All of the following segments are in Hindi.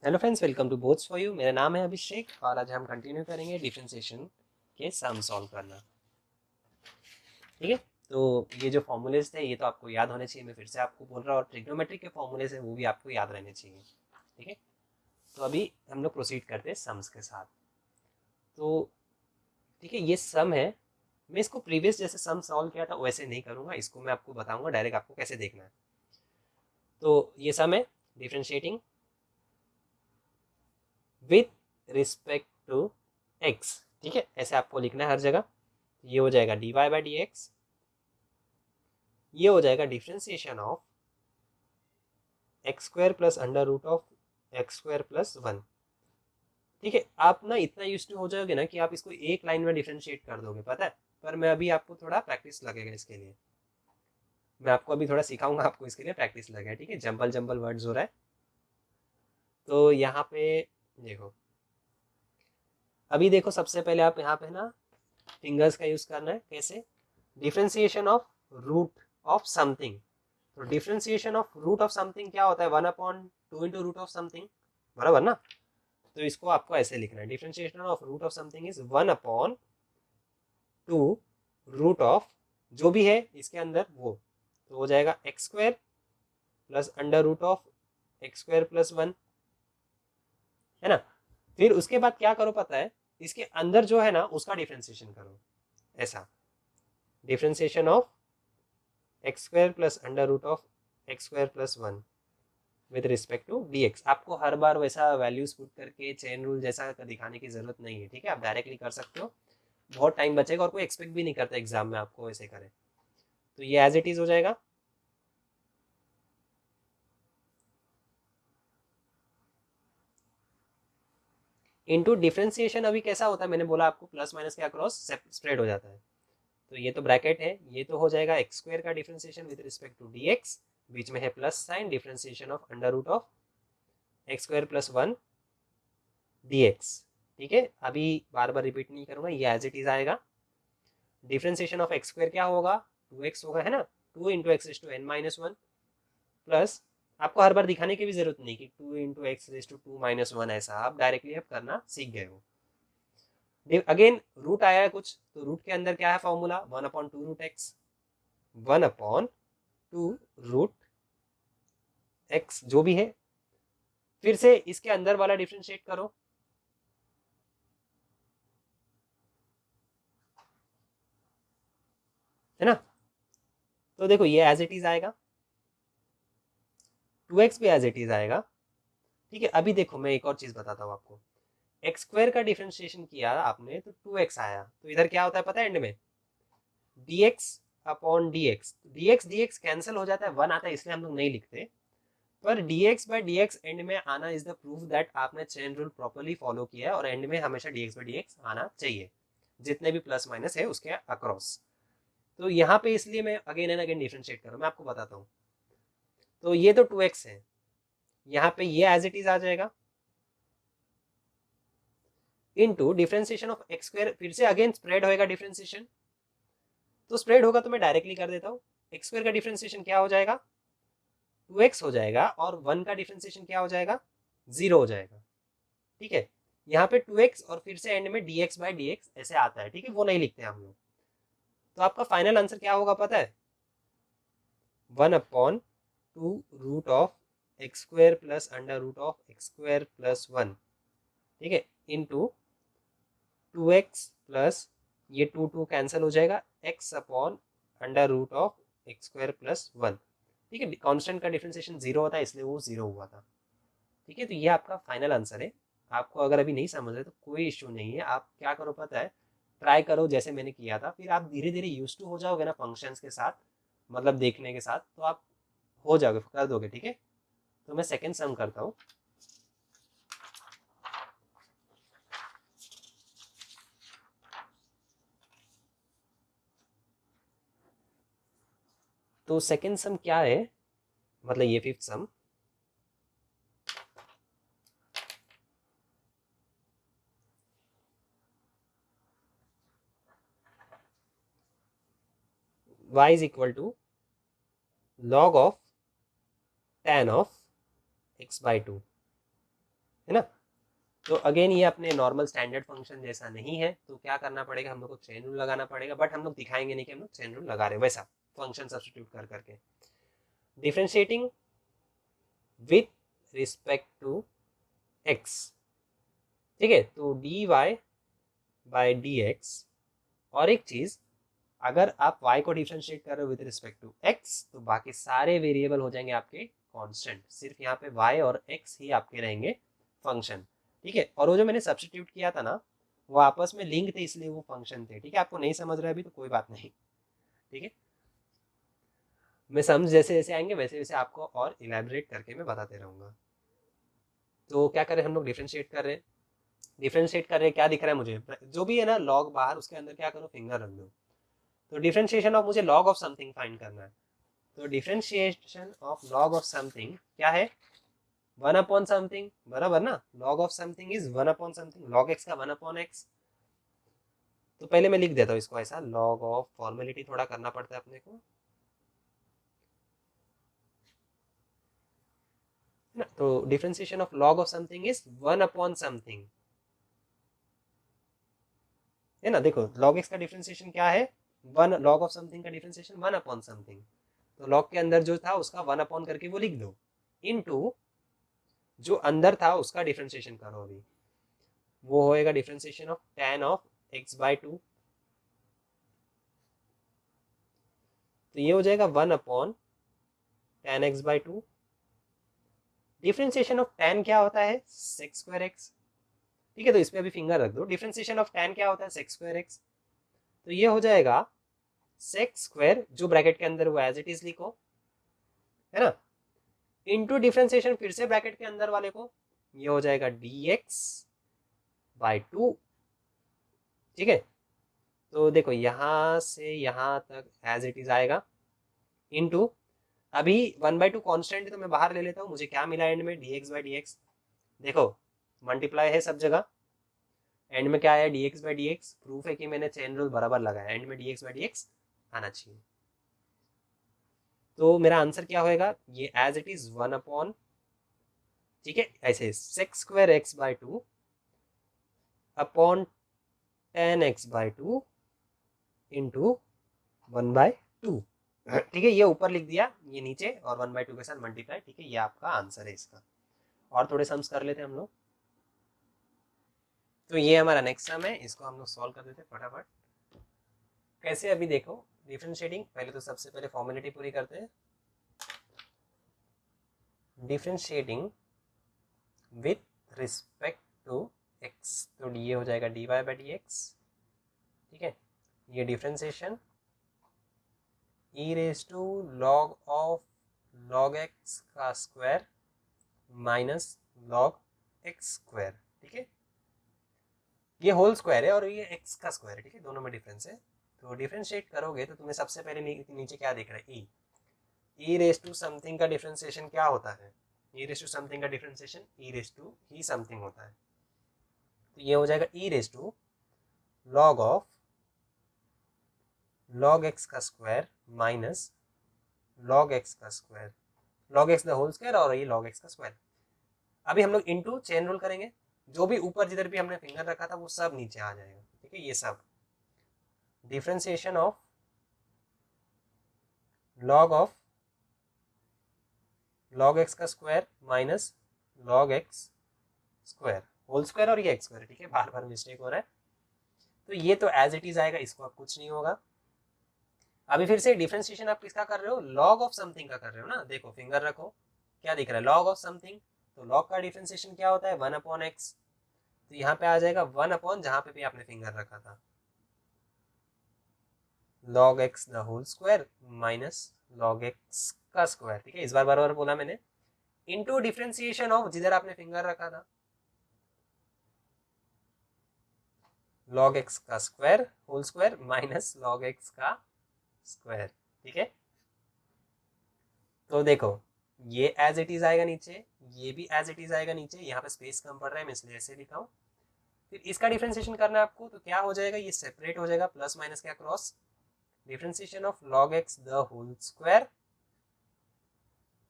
Hello friends, welcome to both's for you. मेरा नाम है अभिषेक और आज हम कंटिन्यू करेंगे डिफरेंशिएशन के सम सॉल्व करना। ठीक है, तो ये जो फॉर्मूलेज थे ये तो आपको याद होने चाहिए, मैं फिर से आपको बोल रहा हूँ। और ट्रिग्नोमेट्री के फॉर्मूलेज हैं वो भी आपको याद रहने चाहिए। ठीक है, तो अभी हम लोग प्रोसीड करते हैं सम्स के साथ। तो ठीक है, ये सम है। मैं इसको प्रीवियस जैसे सम सॉल्व किया था वैसे नहीं करूँगा, इसको मैं आपको बताऊँगा डायरेक्ट आपको कैसे देखना है। तो ये सम है differentiating with respect to x. ठीक है, ऐसे आपको लिखना है हर जगह। ये हो जाएगा dy बाई डी एक्स, ये हो जाएगा differentiation of x square plus under root of x square plus one. ठीक है, आप ना इतना यूज टू हो जाओगे ना कि आप इसको एक लाइन में डिफ्रेंशिएट कर दोगे, पता है। पर मैं अभी आपको थोड़ा प्रैक्टिस लगेगा इसके लिए, मैं आपको अभी थोड़ा सिखाऊंगा, आपको इसके लिए प्रैक्टिस लगेगा। ठीक है, जंबल जंबल वर्ड्स हो रहा है। तो यहाँ पे देखो, अभी देखो सबसे पहले आप यहाँ पे ना फिंगर्स का यूज करना है। कैसे? Differentiation of root of something. तो differentiation of root of something क्या होता है? 1/2 इंटू रूट ऑफ समथिंग, बराबर ना। तो इसको आपको ऐसे लिखना है, differentiation of root of something is 1/2 root of जो भी है इसके अंदर वो। तो हो जाएगा x square plus under root of x square plus one, है ना। फिर उसके बाद क्या करो पता है, इसके अंदर जो है ना उसका डिफ्रेंसिएशन करो। ऐसा differentiation of x square plus under root of x square plus one with respect to dx। आपको हर बार वैसा वैल्यूज पुट करके चेन रूल जैसा दिखाने की जरूरत नहीं है। ठीक है, आप डायरेक्टली कर सकते हो, बहुत टाइम बचेगा और कोई एक्सपेक्ट भी नहीं करता एग्जाम में आपको ऐसे करे। तो ये एज इट इज हो जाएगा। इनटू डिफरेंशिएशन अभी कैसा होता है, मैंने बोला आपको प्लस माइनस के अक्रॉस स्प्रेड हो जाता है। तो ये तो ब्रैकेट है, ये तो हो जाएगा एक्स स्क्वायर का differentiation with respect to dx, बीच में है plus sign, differentiation of under root of x square plus one dx। ठीक है, अभी बार बार रिपीट नहीं करूंगा, ये एज इट इज आएगा। डिफरेंशिएशन ऑफ एक्स स्क्वायर क्या होगा? 2x होगा, है ना। 2 into x raise to n minus one plus, आपको हर बार दिखाने की भी जरूरत नहीं कि 2 into x raise to two minus one, ऐसा आप डायरेक्टली अब करना सीख गए हो। अगेन रूट आया है कुछ, तो रूट के अंदर क्या है formula? 1/2 root x, 1/2 root x जो भी है। फिर से इसके अंदर वाला डिफ्रेंशिएट करो, है ना। तो देखो ये एज इट इज आएगा, 2x भी एज इट इज आएगा। ठीक है, अभी देखो मैं एक और चीज बताता हूँ आपको। एक्स स्क्वायर का डिफ्रेंशिएशन किया आपने तो 2x आया, तो इधर क्या होता है पता है? एंड में dx upon dx, dx dx cancel हो जाता है, वन आता है, इसलिए हम लोग नहीं लिखते। पर dx बाई dx एंड में आना इज द प्रूफ दैट आपने चेन रूल प्रॉपर्ली फॉलो किया है, और एंड में हमेशा dx बाई dx आना चाहिए, जितने भी प्लस माइनस है उसके अक्रॉस। तो यहाँ पे इसलिए मैं अगेन एंड अगेन डिफ्रेंशिएट कर रहा हूँ, मैं आपको बताता हूँ। तो ये तो 2x है, यहाँ पे ये एज इट इज आ जाएगा into differentiation of x square. फिर से अगेन स्प्रेड होएगा डिफरेंशिएशन, तो स्प्रेड होगा तो मैं डायरेक्टली कर देता हूँ। एक्स स्क्वायर का डिफरेंशिएशन क्या हो जाएगा? 2x हो जाएगा, और वन का डिफरेंशिएशन क्या हो जाएगा? 0 हो जाएगा। ठीक है, यहाँ पे 2x और फिर से एंड में dx बाई dx ऐसे आता है। ठीक है, वो नहीं लिखते हम लोग। तो आपका फाइनल आंसर क्या होगा पता है? 1/2 root of x square plus under root of x square plus one. ठीक है, इंटू 2x प्लस ये 2 कैंसिल हो जाएगा, x upon under root of x square plus one. ठीक है, कांस्टेंट का डिफरेंशिएशन 0 होता है, इसलिए वो 0 हुआ था। ठीक है, तो ये आपका फाइनल आंसर है। आपको अगर अभी नहीं समझ रहे तो कोई इश्यू नहीं है, आप क्या करो पता है, ट्राई करो जैसे मैंने किया था, फिर आप धीरे धीरे यूज टू हो जाओगे ना फंक्शंस के साथ, मतलब देखने के साथ, तो आप हो जाओगे, कर दोगे। ठीक है, तो मैं सेकेंड सम करता हूँ। तो सेकेंड सम क्या है, मतलब ये fifth sum. y is equal to log of tan of x by two. है ना। तो अगेन ये अपने नॉर्मल स्टैंडर्ड फंक्शन जैसा नहीं है, तो क्या करना पड़ेगा, हम लोग को चेन रूल लगाना पड़ेगा, बट हम लोग दिखाएंगे नहीं कि हम लोग चेन रूल लगा रहे, वैसा फंक्शन सब्स्टिट्यूट कर करके differentiating with respect to x. ठीक है, तो d y by d x. और एक चीज, अगर आप y को डिफरेंशिएट कर रहे हो विद रिस्पेक्ट टू x, तो बाकी सारे वेरिएबल हो जाएंगे आपके कांस्टेंट, सिर्फ यहाँ पे y और x ही आपके रहेंगे फंक्शन। ठीक है, और वो जो मैंने सब्स्टिट्यूट किया था ना, वो आपस में लिंक थे, इसलिए वो फंक्शन थे। ठीक है, आपको नहीं समझ रहा है अभी तो कोई बात नहीं। ठीक है, मैं समझ जैसे जैसे आएंगे वैसे वैसे आपको और इलेबोरेट करके मैं बताते रहूंगा। तो क्या करें, हम लोग डिफरेंशिएट कर रहे हैं, डिफरेंशिएट कर रहे हैं, क्या दिख रहा है मुझे, जो भी है ना लॉग बाहर, उसके अंदर क्या करो, फिंगर रख दो। तो डिफरेंशिएशन ऑफ मुझे लॉग ऑफ समथिंग फाइंड करना है, तो differentiation of log of something क्या है, 1 अपॉन समथिंग, बराबर ना। Log of something is 1 upon something, log x का 1 अपॉन एक्स। तो पहले मैं लिख देता हूँ इसको ऐसा, लॉग ऑफ, फॉर्मेलिटी थोड़ा करना पड़ता है अपने को ना। तो differentiation of log of something is 1 upon something, है ना। देखो लॉग एक्स का डिफरेंशिएशन क्या है, 1, लॉग ऑफ समथिंग का डिफरेंशिएशन 1 अपॉन समथिंग। तो लॉग के अंदर जो था उसका 1 अपॉन करके वो लिख दो, इनटू जो अंदर था उसका डिफरेंशिएशन करो अभी, वो होएगा differentiation of tan of x by 2। तो ये हो जाएगा 1 upon tan x by 2। Differentiation of tan क्या होता है, sec स्क्वायर x। ठीक है, तो इसमें अभी फिंगर रख दो, डिफरेंशिएशन ऑफ tan क्या होता है, sec स्क्वायर x। तो ये हो जाएगा sec स्क्वायर, जो ब्रैकेट के अंदर वो एज इट इज लिखो, है ना, इनटू डिफरेंशिएशन फिर से ब्रैकेट के अंदर वाले को, ये हो जाएगा dx बाई 2। ठीक है, तो देखो यहाँ से यहाँ तक एज इट इज आएगा, इनटू अभी 1/2 कांस्टेंट है तो मैं बाहर ले लेता हूँ, मुझे क्या मिला एंड में, dx बाई dx। देखो मल्टीप्लाई है सब जगह, एंड में क्या आया, dx बाई dx। प्रूफ है कि मैंने चेन रूल बराबर लगाया, एंड में dx बाई dx आना चाहिए। तो मेरा आंसर क्या होएगा, ये एज इट इज 1 अपॉन, ठीक है, ऐसे sec square x by 2 upon tan x by 2 into 1/2। ठीक है, ये ऊपर लिख दिया, ये नीचे, और 1/2 के साथ मल्टीप्लाई। ठीक है, ये आपका आंसर है इसका। और थोड़े सम्स कर लेते हैं हम लोग। तो ये हमारा नेक्स्ट सम है, इसको हम लोग सॉल्व कर देते हैं फटाफट। कैसे, अभी देखो डिफरेंशिएटिंग, पहले तो सबसे पहले फॉर्मेलिटी पूरी करते हैं। Differentiating with respect to x, तो ये हो जाएगा dy बाई डी एक्स। ठीक है, ये differentiation e raise to log of log x का square minus log x square. ठीक है, ये होल स्क्वायर है और ये एक्स का स्क्वायर है। ठीक है, दोनों में डिफरेंस है। तो डिफरेंशिएट करोगे तो तुम्हें सबसे पहले नीचे क्या दिख रहा है, e. E raise to something का डिफरेंशिएशन क्या होता है, ई रेस टू समथिंग का डिफरेंशिएशन ई रेस टू ही समथिंग होता है। तो ये हो जाएगा e raise to log of log x का स्क्वायर माइनस लॉग एक्स का square, log x the whole square और ये लॉग एक्स का स्क्वायर। अभी हम लोग इनटू चेन रूल करेंगे, जो भी ऊपर जिधर भी हमने फिंगर रखा था वो सब नीचे आ जाएगा। ठीक है, ये सब differentiation of log of log x का square minus log x square whole square और ये एक्स स्क्वायर। ठीक है, बार बार मिस्टेक हो रहा है। तो ये तो एज इट इज आएगा, इसको अब कुछ नहीं होगा। अभी फिर से डिफरेंशिएशन आप किसका कर रहे हो, लॉग ऑफ समथिंग का कर रहे हो ना। देखो फिंगर रखो, क्या दिख रहा है, लॉग ऑफ समथिंग। तो लॉग का डिफरेंशिएशन क्या होता है, 1 अपॉन एक्स। तो यहाँ पे आ जाएगा 1 अपॉन, जहां पे भी आपने फिंगर रखा था, log x the whole square minus log x का स्क्वायर। ठीक है, इस बार बार बोला मैंने, इनटू डिफरेंशिएशन ऑफ जिधर आपने फिंगर रखा था, लॉग एक्स का square whole square minus log x का स्क्वायर। ठीक है, तो देखो ये एज इट इज आएगा नीचे, ये भी एज इट इज आएगा नीचे, यहाँ पे स्पेस कम पड़ रहा है मैं इसलिए ऐसे लिखा हूँ। फिर इसका डिफरेंशिएशन करना है आपको, तो क्या हो जाएगा, ये सेपरेट हो जाएगा, प्लस माइनस क्या cross, differentiation of log x the whole square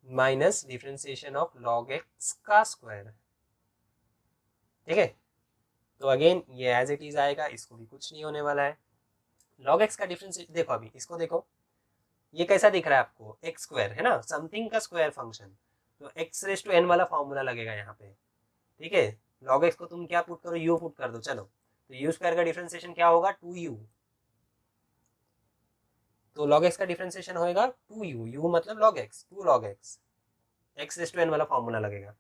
minus differentiation of log x का स्क्वायर। ठीक है। तो अगेन ये एज इट इज आएगा, इसको भी कुछ नहीं होने वाला है। लॉग एक्स का डिफरेंस देखो, अभी इसको देखो, ये कैसा दिख रहा है आपको, एक्स स्क्वायर है ना, समथिंग का स्क्वायर फंक्शन, तो एक्स रेस टू एन वाला फॉर्मूला लगेगा यहाँ पे। ठीक है, लॉग एक्स को तुम क्या पुट करो, यू पुट कर दो, चलो, तो यू स्क्वायर का डिफरेंशिएशन क्या होगा, 2u। तो लॉग एक्स का डिफरेंशिएशन होएगा 2u, यू मतलब log x, 2 log x, x raise to n वाला फॉर्मूला लगेगा,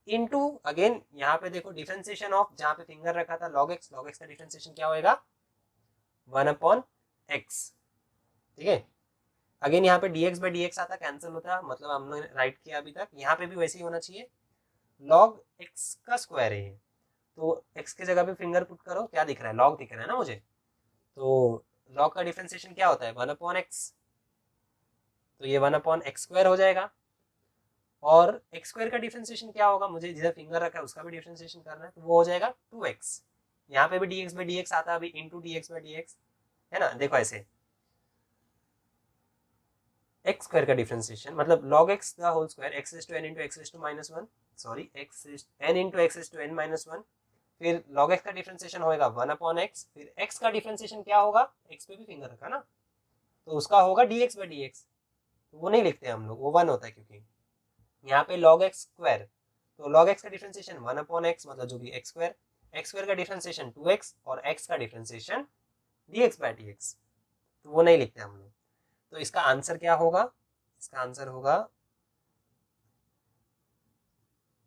इनटू अगेन यहाँ पे देखो डिफरेंशिएशन ऑफ, जहाँ पे फिंगर रखा था लॉग एक्स, लॉग एक्स का डिफरेंशिएशन क्या होएगा, 1/x। ठीक है, अगेन यहाँ पे dx बाई डी एक्स आता, कैंसिल होता, मतलब हमने राइट किया अभी तक, यहाँ पे भी वैसे ही होना चाहिए, लॉग एक्स का स्क्वायर है, तो x की जगह पे फिंगर पुट करो, क्या दिख रहा है, लॉग दिख रहा है ना मुझे, तो लॉग का डिफरेंशिएशन क्या होता है, 1/x, तो ये 1/x स्क्वायर हो जाएगा, और x स्क्वायर का डिफरेंशिएशन क्या होगा, मुझे जिधर फिंगर रखा है उसका भी डिफरेंशिएशन करना है, तो वो हो जाएगा 2x, यहाँ पे भी dx बाई डी एक्स आता है अभी, इंटू dx बाई डी एक्स, है ना, देखो ऐसे एक्स स्क्वायर का डिफरेंशिएशन मतलब log x the whole square, x raise to n into x raise to minus one, sorry x n into x raise to n minus one, फिर log x का डिफरेंशिएशन होएगा 1/x, फिर x का डिफरेंशिएशन क्या होगा, x पे भी फिंगर रखा ना, तो उसका होगा dx बाई डी एक्स, तो वो नहीं लिखते हम लोग, वो 1 होता है, क्योंकि यहाँ पे log x स्क्वायर, तो log x का डिफरेंशिएशन 1/x मतलब जो भी x स्क्वायर का डिफरेंशिएशन 2x, और x का डिफरेंशिएशन dx बाई डी एक्स, तो वो नहीं लिखते हम लोग। तो इसका आंसर क्या होगा, इसका आंसर होगा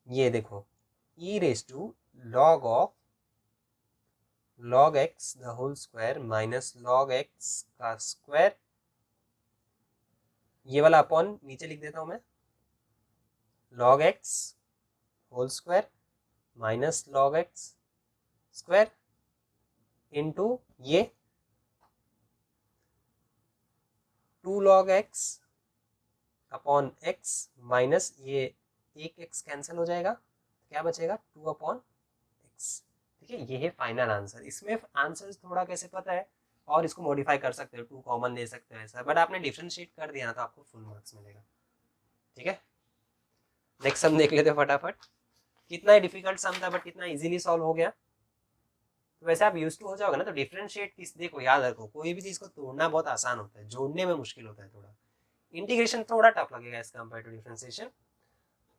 ये देखो, e raise to log x the whole square minus log x का स्क्वायर, ये वाला अपॉन नीचे लिख देता हूं मैं, log x whole square minus log x square into ये 2 log x upon x minus ये एक x कैंसिल हो जाएगा, क्या बचेगा 2/x। ठीक है, ये है फाइनल आंसर। इसमें आंसर थोड़ा कैसे पता है, और इसको मॉडिफाई कर सकते हो, 2 कॉमन ले सकते हो ऐसा, बट आपने डिफरेंशिएट कर दिया ना तो आपको फुल मार्क्स मिलेगा। ठीक है, नेक्स्ट सम देख लेते हो फटाफट, कितना डिफिकल्ट सम था बट कितना इजीली सॉल्व हो गया। तो वैसे आप यूज टू हो जाओगे ना, तो डिफरेंशिएट किस, देखो याद रखो, कोई भी चीज को तोड़ना बहुत आसान होता है, जोड़ने में मुश्किल होता है थोड़ा, इंटीग्रेशन थोड़ा टफ लगेगा एज कंपेयर टू डिफरेंशिएशन,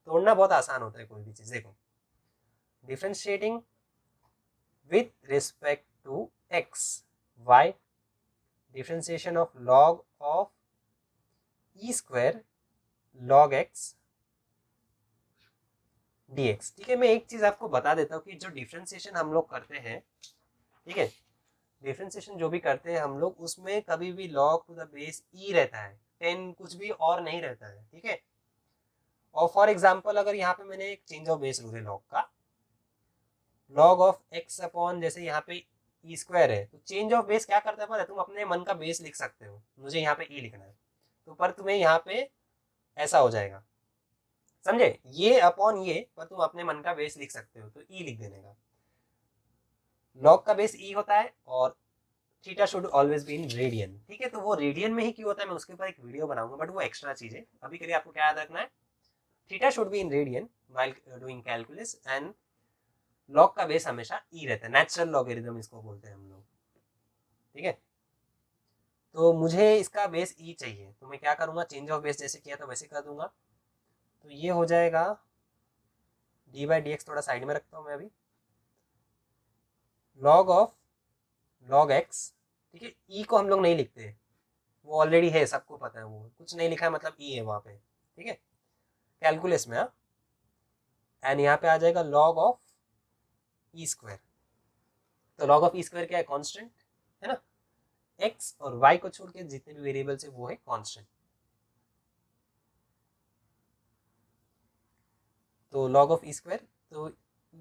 तोड़ना बहुत आसान होता है कोई भी चीज। देखो, differentiating with respect to x, y, differentiation of log of e square log x dx। ठीक है, मैं एक चीज आपको बता देता हूँ कि जो डिफरेंशिएशन हम लोग करते हैं, ठीक है, डिफरेंशिएशन जो भी करते हैं हम लोग, उसमें कभी भी log to the base e रहता है, 10 कुछ भी और नहीं रहता है। ठीक है, और फॉर एग्जाम्पल अगर यहाँ पे मैंने एक चेंज ऑफ बेस लूँ log का, log ऑफ x अपॉन, जैसे यहाँ पे ई स्क्वायर है, तो चेंज ऑफ बेस क्या करता है पता है, तुम अपने मन का बेस लिख सकते हो, मुझे यहाँ पे ई लिखना है, तो पर तुम्हें यहाँ पे ऐसा हो जाएगा, समझे, ये अपॉन ये, पर तुम अपने मन का बेस लिख सकते हो, तो ई लिख देने का, log का बेस ई होता है, और theta should always be in radian. ठीक है, तो वो रेडियन में ही क्यों होता है, मैं उसके ऊपर एक वीडियो बनाऊंगा, बट वो एक्स्ट्रा चीज है, अभी के लिए आपको क्या याद रखना है, theta should be in radian while doing calculus, and log का बेस हमेशा ई रहता है, नेचुरल लॉगरिथम इसको बोलते हैं हम लोग। ठीक है, तो मुझे इसका बेस ई चाहिए, तो मैं क्या करूंगा, चेंज ऑफ बेस जैसे किया था वैसे कर दूंगा, तो ये हो जाएगा डी बाई डी एक्स, थोड़ा साइड में रखता हूँ मैं अभी, लॉग ऑफ लॉग एक्स। ठीक है, ई को हम लोग नहीं लिखते, वो ऑलरेडी है, सबको पता है, वो कुछ नहीं लिखा है मतलब ई है वहां पे। ठीक है, कैलकुलस में, हाँ, एंड यहाँ पे आ जाएगा लॉग ऑफ ई स्क्वायर, तो लॉग ऑफ ई स्क्वायर क्या है, कांस्टेंट है ना, x और y को छोड़ के जितने भी वेरिएबल्स है वो है कांस्टेंट, तो log ऑफ ई स्क्वायर, तो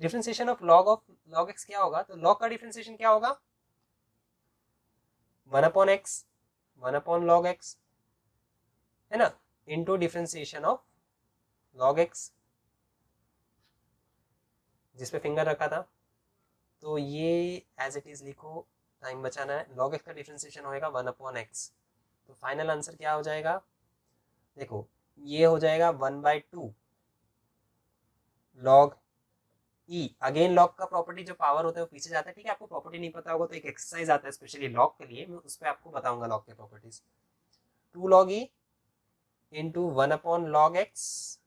डिफरेंशिएशन ऑफ log x क्या होगा, तो log का डिफरेंशिएशन क्या होगा, 1/x 1/log x, है ना, into differentiation of log x, जिस पे फिंगर रखा था, तो ये एज इट इज लिखो, टाइम बचाना है, log x का डिफरेंशिएशन होएगा 1/x, तो फाइनल आंसर क्या हो जाएगा, देखो ये हो जाएगा 1/2 log ई अगेन लॉग का प्रॉपर्टी जो पावर होता है वो पीछे जाता है, ठीक है। आपको प्रॉपर्टी नहीं पता होगा तो एक एक्सरसाइज आता है स्पेशली लॉग के लिए, मैं उस पर आपको बताऊंगा लॉग के properties. 2 log E into 1/log x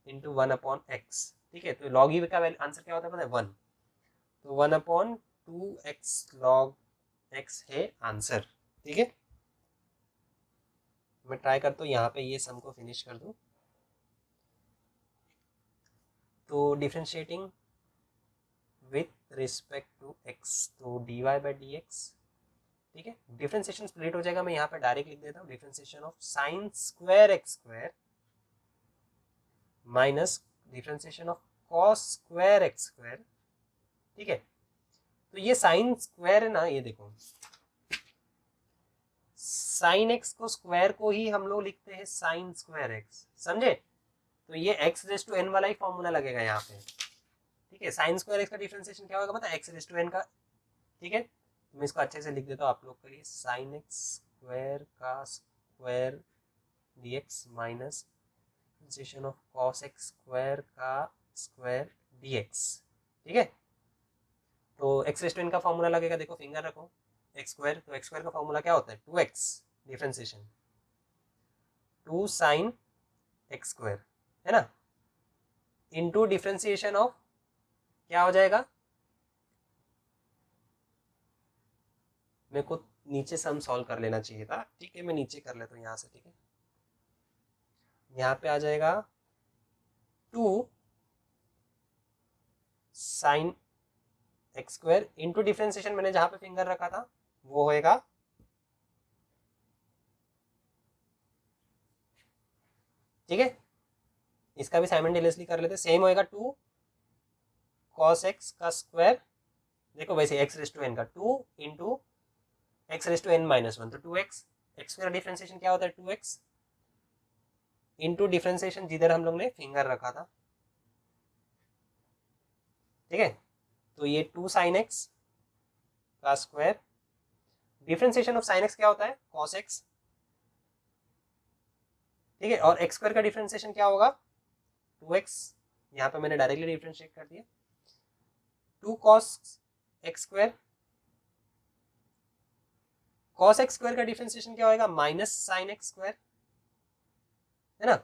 into 1/x, ठीक है। तो log ई का आंसर क्या होता है पता है 1, तो 1/2x log x है आंसर, ठीक है। मैं ट्राई करता हूँ यहाँ पे ये सम को फिनिश कर दूँ। तो differentiating with respect to x, तो dy बाई डी एक्स, ठीक है। डिफ्रेंशिएशन स्प्लिट हो जाएगा, मैं यहाँ पे डायरेक्ट लिख देता हूँ differentiation of sine square x square minus differentiation of cos square x square, ठीक है। तो ये साइन स्क्वायर है ना, ये देखो साइन एक्स को स्क्वायर को ही हम लोग लिखते हैं साइन स्क्वायर एक्स, समझे। तो ये एक्स रेस टू एन वाला ही फॉर्मूला लगेगा यहाँ पे, ठीक है। साइन स्क्वायर एक्स का डिफरेंशिएशन क्या होगा पता है, एक्स रेस टू एन का, ठीक है। तो मैं इसको अच्छे से लिख देता हूँ आप लोग के लिए, साइन एक्स स्क्वायर का square D x minus differentiation of cos x square का स्क्वायर डी एक्स, ठीक है। तो एक्स रेस टू एन का फॉर्मूला लगेगा, देखो फिंगर रखो एक्स स्क्वायर, तो एक्स स्क्वायर का फॉर्मूला क्या होता है 2x differentiation 2 sine x square, है ना, इनटू डिफरेंशिएशन ऑफ क्या हो जाएगा, मेरे को नीचे सम सॉल्व कर लेना चाहिए था, ठीक है। मैं नीचे कर लेता हूँ यहाँ से, ठीक है। यहाँ पे आ जाएगा 2 sine x square into differentiation मैंने जहां पे फिंगर रखा था वो होएगा, ठीक है। इसका भी साइमल्टेनियसली कर लेते, सेम होएगा 2 कॉस एक्स का स्क्वायर, देखो वैसे एक्स रेस टू एन का 2 into x raise to n minus 1, तो 2x, एक्स स्क्वायर डिफरेंशिएशन क्या होता है 2x इंटू डिफरेंशिएशन जिधर हम लोग ने फिंगर रखा था, ठीक है। तो ये 2 साइन एक्स का square, differentiation of sine x क्या होता है कॉस एक्स, ठीक है। और एक्स स्क्वायर का डिफरेंशिएशन क्या होगा 2x, यहाँ पे मैंने डायरेक्टली डिफरेंशिएट कर दिया, 2 cos x square, cos x square का डिफरेंशिएशन क्या होगा माइनस साइन एक्स स्क्वायर, है ना,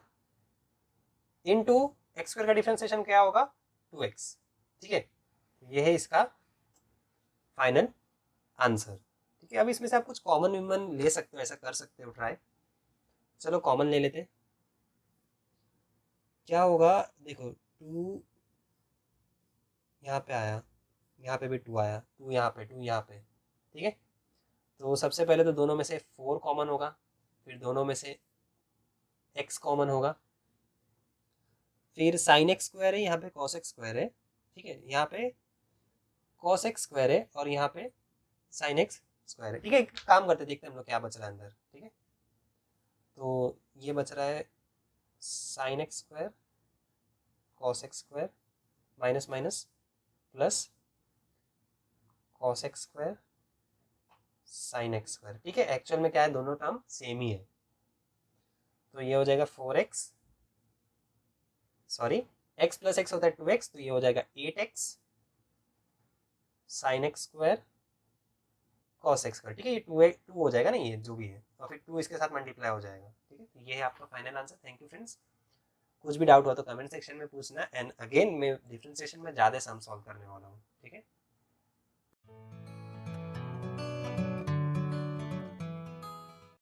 इनटू एक्स स्क्वायर का डिफरेंशिएशन क्या होगा 2x, ठीक है। ये है इसका फाइनल आंसर, ठीक है। अब इसमें से आप कुछ कॉमन विमन ले सकते हो, ऐसा कर सकते हो ट्राई, चलो कॉमन ले लेते, क्या होगा देखो 2 यहाँ पे आया, यहाँ पे भी 2 आया, 2 यहाँ पे 2 यहाँ पे, ठीक है। तो सबसे पहले तो दोनों में से 4 कॉमन होगा, फिर दोनों में से x कॉमन होगा, फिर साइन एक्स स्क्वायर है, यहाँ पे कॉस एक्स स्क्वायर है, ठीक है। यहाँ पे कॉस एक्स स्क्वायर है और यहाँ पे साइन एक्स स्क्वायर है, ठीक है। काम करते देखते हैं हम लोग क्या बच रहा है अंदर, ठीक है। तो ये बच रहा है sine x square cos x square minus minus plus cos x square sine x square, ठीक है। एक्चुअल में क्या है दोनों टर्म सेम ही है, तो ये हो जाएगा 4x, sorry x plus x होता है 2x, तो ये हो जाएगा 8x sine x square cos x square, ठीक है। ये 2 हो जाएगा ना, ये जो भी है, और फिर 2 इसके साथ मल्टीप्लाई हो जाएगा, ठीक है। तो ये है आपका final answer. Thank you friends, कुछ भी डाउट हो तो कमेंट सेक्शन में पूछना, एंड अगेन मैं डिफरेंशिएशन में ज़्यादा सम सॉल्व करने वाला हूँ, ठीक है।